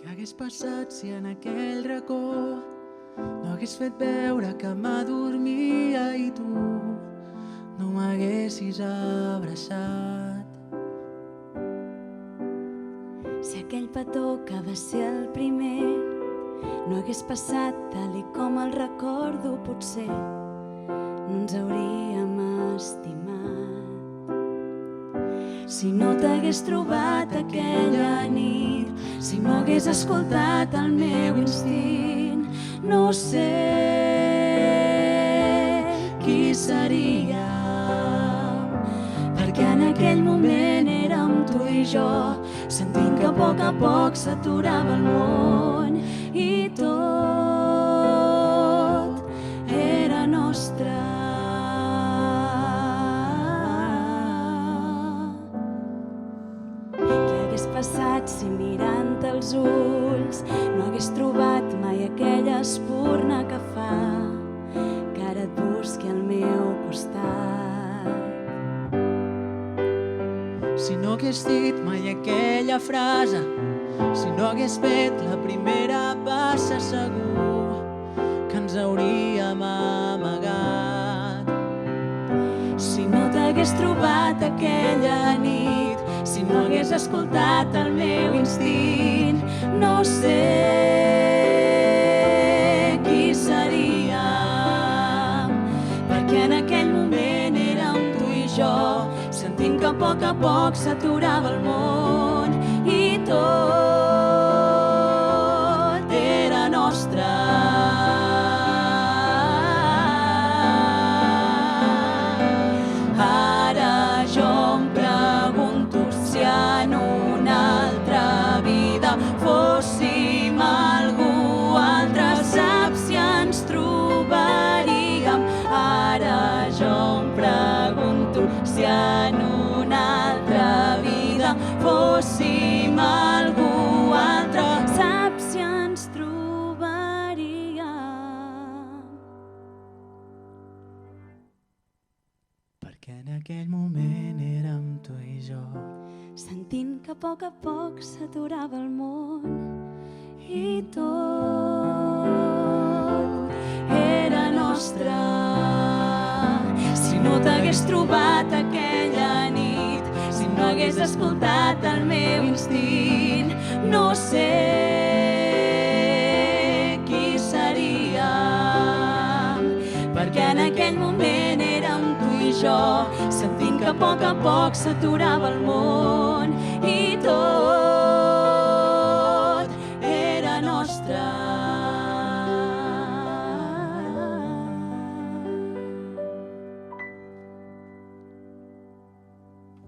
Què hagués passat si en aquell racó no hagués fet veure que m'adormia i tu no m'haguessis abraçat? Si aquell petó que va ser el primer no hagués passat tal i com el recordo, potser no ens hauríem estimat. Si no t'hagués trobat aquella nit, si no hagués escoltat el meu instint, no sé qui seria, perquè en aquell moment érem tu i jo, sentint que a poc s'aturava el món i tot era nostre. Què hagués passat si mirant els ulls no hagués trobat mai aquella espurna que fa que ara et busqui al meu costat? Si no hagués dit mai aquella frase, si no hagués fet la primera passa, segur que ens hauríem amagat. Si no t'hagués trobat aquella nit, si no hagués escoltat el meu instint, no sé qui seríem, perquè en aquell moment érem tu i jo, sentint que a poc s'aturava el món i tot era nostre. Ara jo em pregunto si en una altra vida fóssim algú altre, saps si ens trobaríem. Ara jo em pregunto si en una altra vida fóssim algú altre, saps si ens trobaríem. Perquè en aquell moment érem tu i jo, Sentint que a poc s'aturava el món i tot era nostre. Si no t'hagués trobat aquella nit, si no hagués escoltat el meu instint, no sé qui seríem, perquè en aquell moment érem tu i jo, sentint que a poc s'aturava el món i tot